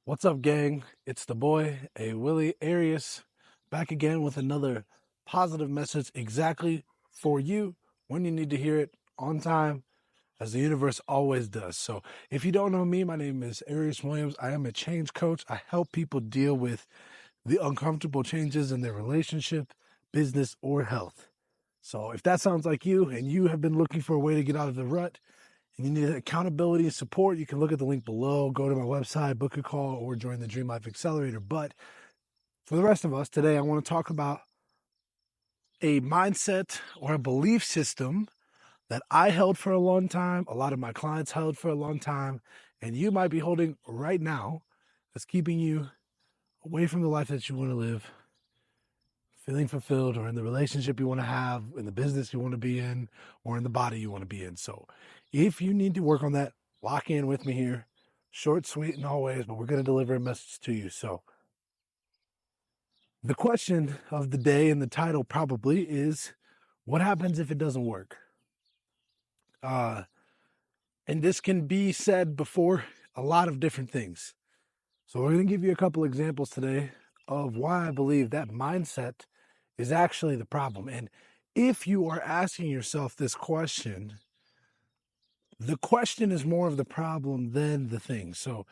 What's up, gang? It's the boy, A Willie Arias, back again with another positive message exactly for you when you need to hear it on time, as the universe always does. So, if you don't know me, my name is Arias Williams. I am a change coach. I help people deal with the uncomfortable changes in their relationship, business, or health. So, if that sounds like you and you have been looking for a way to get out of the rut, and you need accountability and support, you can look at the link below, go to my website, book a call, or join the Dream Life Accelerator. But for the rest of us today, I want to talk about a mindset or a belief system that I held for a long time, a lot of my clients held for a long time, and you might be holding right now that's keeping you away from the life that you want to live, feeling fulfilled, or in the relationship you want to have, in the business you want to be in, or in the body you want to be in. So if you need to work on that, lock in with me here. Short, sweet, and always, but we're going to deliver a message to you. So the question of the day and the title probably is, what happens if it doesn't work? And this can be said before a lot of different things. So we're going to give you a couple examples today of why I believe that mindset is actually the problem. And if you are asking yourself this question, the question is more of the problem than the thing. So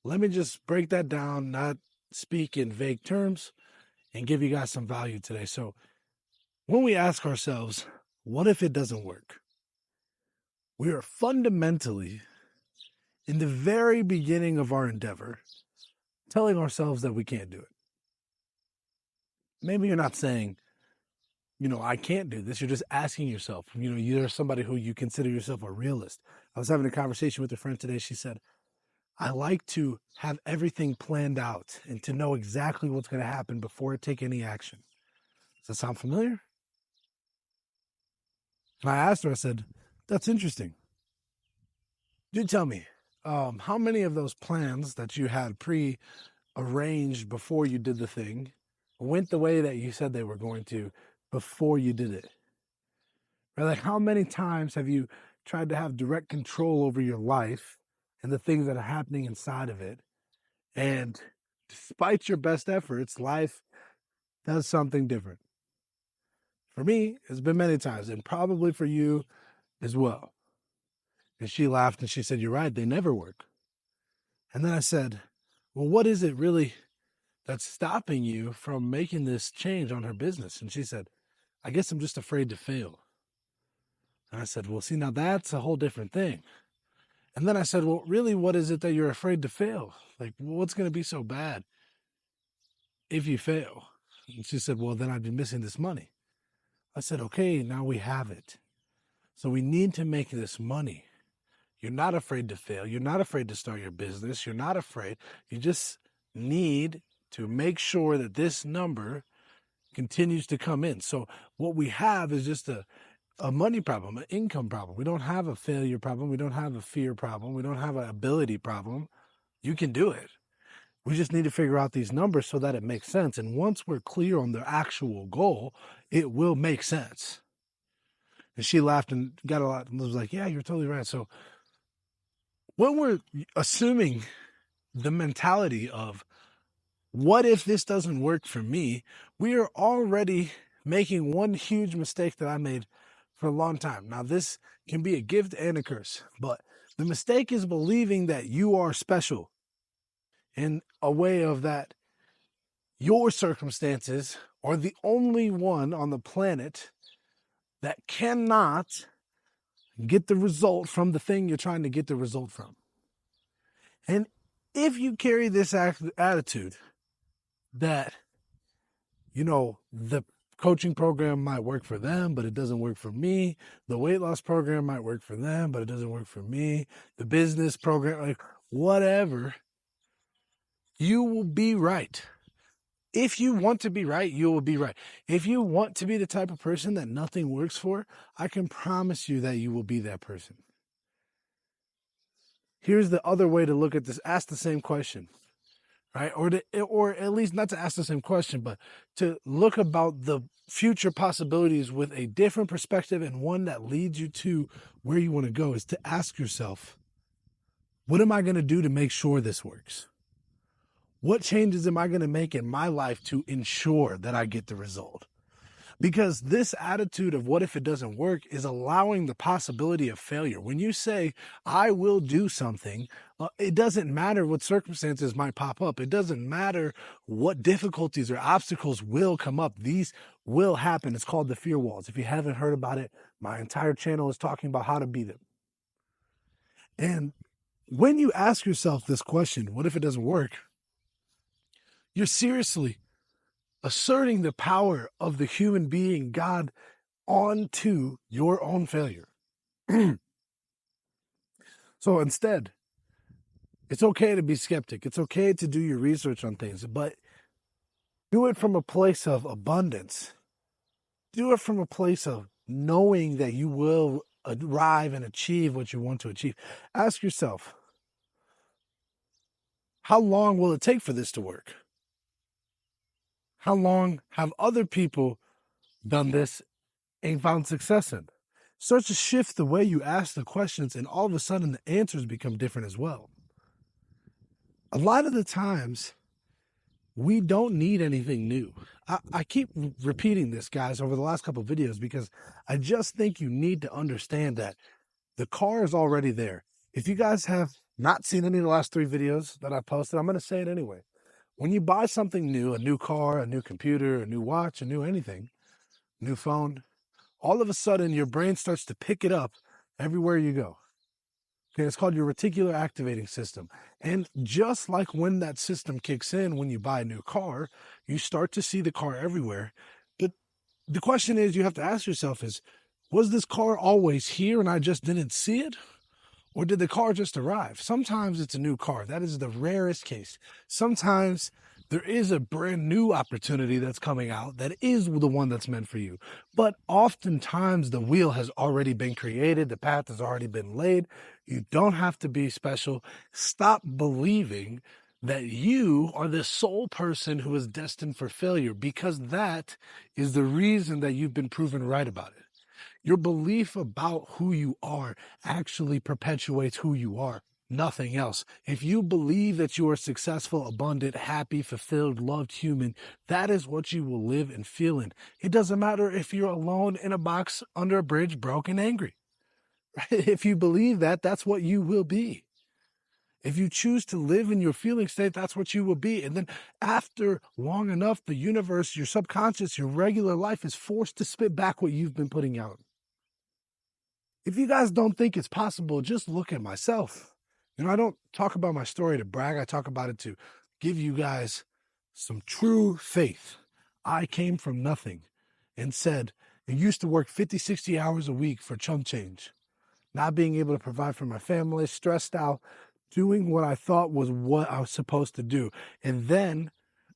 let me just break that down, not speak in vague terms, and give you guys some value today. So when we ask ourselves, what if it doesn't work? We are fundamentally, in the very beginning of our endeavor, telling ourselves that we can't do it. Maybe you're not saying, I can't do this. You're just asking yourself, you're somebody who you consider yourself a realist. I was having a conversation with a friend today. She said, I like to have everything planned out and to know exactly what's going to happen before I take any action. Does that sound familiar? And I asked her, I said, that's interesting. Do tell me, how many of those plans that you had pre-arranged before you did the thing went the way that you said they were going to before you did it? Right? Like, how many times have you tried to have direct control over your life and the things that are happening inside of it? And despite your best efforts, life does something different. For me, it's been many times, and probably for you as well. And she laughed and she said, you're right, they never work. And then I said, well, what is it really that's stopping you from making this change on her business? And she said, I guess I'm just afraid to fail. And I said, well, see, now that's a whole different thing. And then I said, well, really, what is it that you're afraid to fail? Like, what's going to be so bad if you fail? And she said, well, then I'd be missing this money. I said, okay, now we have it. So we need to make this money. You're not afraid to fail. You're not afraid to start your business. You're not afraid. You just need to make sure that this number continues to come in. So what we have is just a money problem, an income problem. We don't have a failure problem. We don't have a fear problem. We don't have an ability problem. You can do it. We just need to figure out these numbers so that it makes sense. And once we're clear on the actual goal, it will make sense. And she laughed and got a lot and was like, yeah, you're totally right. So when we're assuming the mentality of, what if this doesn't work for me? We are already making one huge mistake that I made for a long time. Now, this can be a gift and a curse, but the mistake is believing that you are special in a way of that your circumstances are the only one on the planet that cannot get the result from the thing you're trying to get the result from. And if you carry this attitude that, the coaching program might work for them, but it doesn't work for me. The weight loss program might work for them, but it doesn't work for me. The business program, like whatever, you will be right. If you want to be right, you will be right. If you want to be the type of person that nothing works for, I can promise you that you will be that person. Here's the other way to look at this. Ask the same question. Right? Or at least not to ask the same question, but to look about the future possibilities with a different perspective and one that leads you to where you want to go, is to ask yourself, what am I going to do to make sure this works? What changes am I going to make in my life to ensure that I get the result? Because this attitude of what if it doesn't work is allowing the possibility of failure. When you say, I will do something, it doesn't matter what circumstances might pop up. It doesn't matter what difficulties or obstacles will come up. These will happen. It's called the fear walls. If you haven't heard about it, my entire channel is talking about how to beat them. And when you ask yourself this question, what if it doesn't work? You're seriously asserting the power of the human being, God, onto your own failure. So instead, it's okay to be skeptic. It's okay to do your research on things, but do it from a place of abundance. Do it from a place of knowing that you will arrive and achieve what you want to achieve. Ask yourself, how long will it take for this to work? How long have other people done this and found success in? Start to shift the way you ask the questions, and all of a sudden the answers become different as well. A lot of the times, we don't need anything new. I keep repeating this, guys, over the last couple of videos, because I just think you need to understand that the car is already there. If you guys have not seen any of the last 3 videos that I posted, I'm going to say it anyway. When you buy something new, a new car, a new computer, a new watch, a new anything, new phone, all of a sudden your brain starts to pick it up everywhere you go. Okay, it's called your reticular activating system. And just like when that system kicks in when you buy a new car, you start to see the car everywhere. But the question is, you have to ask yourself is, was this car always here and I just didn't see it? Or did the car just arrive? Sometimes it's a new car. That is the rarest case. Sometimes there is a brand new opportunity that's coming out that is the one that's meant for you. But oftentimes the wheel has already been created. The path has already been laid. You don't have to be special. Stop believing that you are the sole person who is destined for failure, because that is the reason that you've been proven right about it. Your belief about who you are actually perpetuates who you are, nothing else. If you believe that you are successful, abundant, happy, fulfilled, loved human, that is what you will live and feel in. It doesn't matter if you're alone in a box under a bridge, broke and angry. Right? If you believe that, that's what you will be. If you choose to live in your feeling state, that's what you will be. And then after long enough, the universe, your subconscious, your regular life is forced to spit back what you've been putting out. If you guys don't think it's possible, just look at myself. I don't talk about my story to brag. I talk about it to give you guys some true faith. I came from nothing and said, I used to work 50, 60 hours a week for chump change, not being able to provide for my family, stressed out, doing what I thought was what I was supposed to do. And then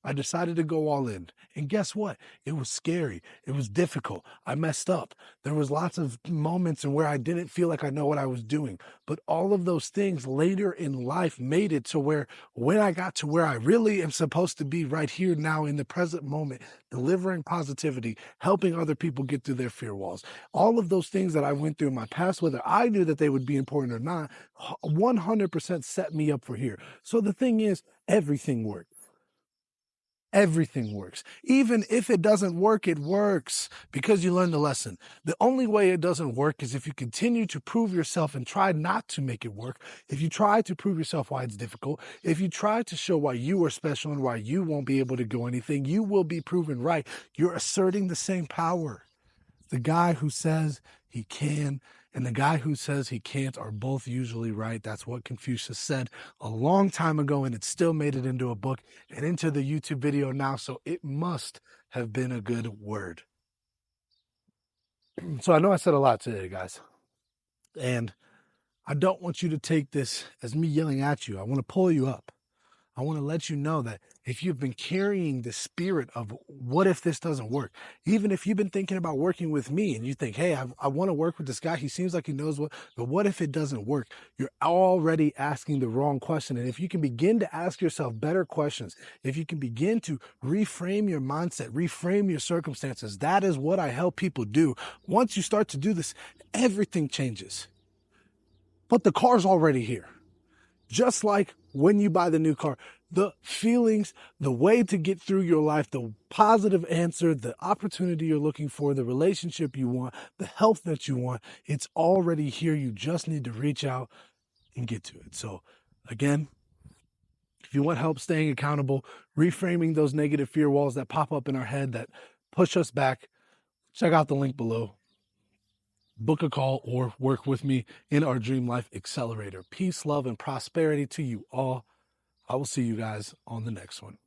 I decided to go all in. And guess what? It was scary. It was difficult. I messed up. There was lots of moments in where I didn't feel like I know what I was doing. But all of those things later in life made it to where when I got to where I really am supposed to be right here now in the present moment, delivering positivity, helping other people get through their fear walls, all of those things that I went through in my past, whether I knew that they would be important or not, 100% set me up for here. So the thing is, everything worked. Everything works. Even if it doesn't work, it works because you learned the lesson. The only way it doesn't work is if you continue to prove yourself and try not to make it work. If you try to prove yourself why it's difficult, if you try to show why you are special and why you won't be able to go anything, you will be proven right. You're asserting the same power. The guy who says he can and the guy who says he can't are both usually right. That's what Confucius said a long time ago, and it still made it into a book and into the YouTube video now, so it must have been a good word. So I know I said a lot today, guys, and I don't want you to take this as me yelling at you. I want to pull you up. I want to let you know that if you've been carrying the spirit of what if this doesn't work, even if you've been thinking about working with me and you think, hey, I want to work with this guy. He seems like he knows but what if it doesn't work? You're already asking the wrong question. And if you can begin to ask yourself better questions, if you can begin to reframe your mindset, reframe your circumstances, that is what I help people do. Once you start to do this, everything changes. But the car's already here. Just like when you buy the new car, the feelings, the way to get through your life, the positive answer, the opportunity you're looking for, the relationship you want, the health that you want. It's already here. You just need to reach out and get to it. So again, if you want help staying accountable, reframing those negative fear walls that pop up in our head that push us back, check out the link below. Book a call or work with me in our Dream Life Accelerator. Peace, love, and prosperity to you all. I will see you guys on the next one.